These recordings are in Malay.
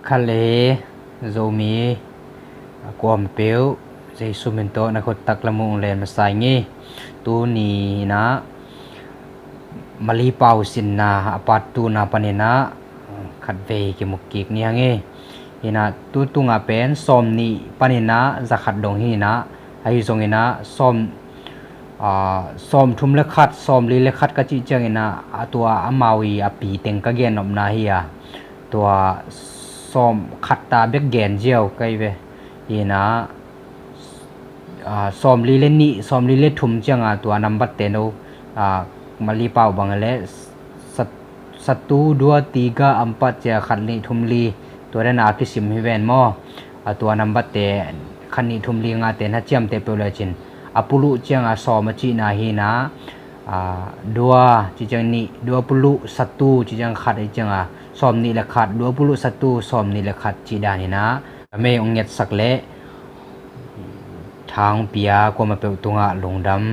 คันเลโซมีกวมเปียวใจสุมินโตนะคนตักละมุงเลนมาใส่งี้ตูนีนะมาลีเปาสินนาอปัตตูนาปนินะขัดเวกิมุกิกเนี่ยงี้ฮินะตูตุงอาเป็นสมนีปนินะจะขัดดงฮินะไอซงฮินะสมสมทุมเลขัดสมลีเลขัดกะจิจังฮินะตัวอามาวีอปีเต็งกะเกนอมนาฮิยาตัวสมขัดตาเบกเกนเจียวไกเวฮินะสมลีเลนี่สมลีเลทุมจังตัวนัมบัตเตโนmali pau bangale 1 2 3 4 je khanni thumli toren a kisim hi ven mo atua number te khanni thumli nga te na chiam te pe chin apulu chiang a so ma chi na hi na dua chi chang ni 21 chi chang khat ai chang a som ni la khat 21 som ni la khat chi da ni na me ong net sak le thang pia ko ma pe tunga lungdam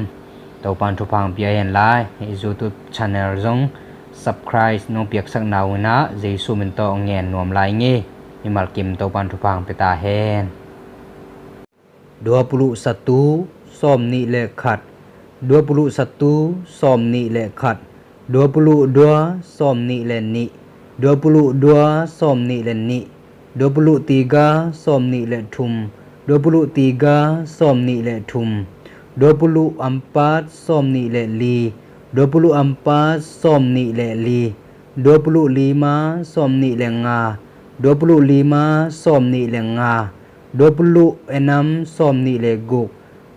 tàu pan thu phang pia yan lai YouTube channel zong subscribe no piak sak naw na jesu min to ngen nom lai nge himal kim tàu pan thu phang peta hen 21 som ni le khat 21 som ni le khat 22 som ni le ni 22 som ni le ni 23 som ni le thum 23 som ni le thum 24 som ni le li 24 som ni le li 25 som ni le nga 25 som ni le nga 26 som ni le guk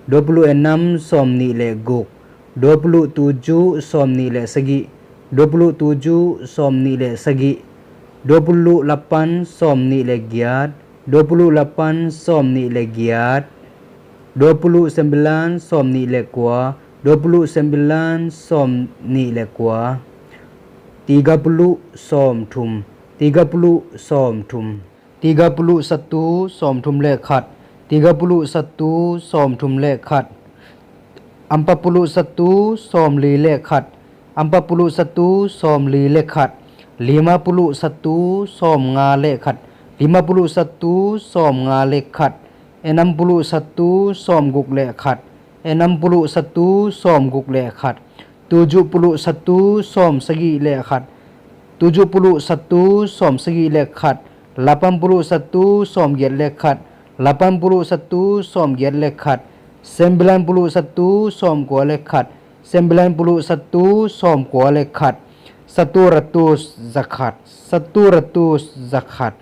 26 som ni le guk 27 som ni le sagi 27 som ni le sagi 28 som ni le giat 28 som ni le giat 29 som ni le kwa 29 som ni le kwa 30 som thum 30 som thum 31 som thum le khat 31 som thum le khat 41 som li le khat 41 som li le khat 51 som nga le khat 51 som nga le khat 61 som guk le khat 61 som guk le khat 71 som sagi le khat 71 som sagi le khat 81 som get le khat 81 som get le khat 91 som kwa le khat 91 som kwa le khat 100 zakat 100 zakat